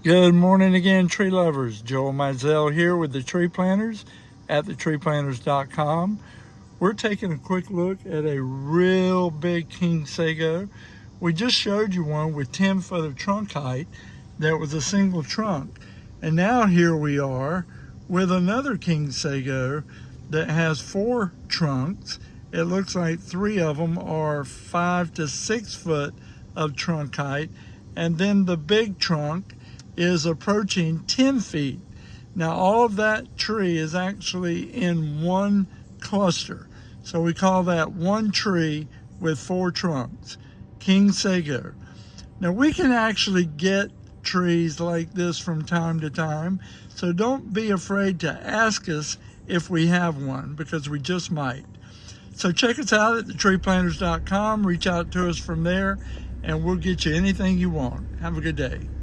Good morning again, tree lovers. Joel Mizell here with the Tree Planters at thetreeplanters.com. We're taking a quick look at a real big king sago. We just showed you one with 10 foot of trunk height that was a single trunk. And now here we are with another king sago that has 4 trunks. It looks like 3 of them are 5 to 6 foot of trunk height. And then the big trunk is approaching 10 feet. Now all of that tree is actually in one cluster. So we call that one tree with 4 trunks, king sago. Now we can actually get trees like this from time to time, so don't be afraid to ask us if we have one, because we just might. So check us out at thetreeplanters.com, reach out to us from there, and we'll get you anything you want. Have a good day.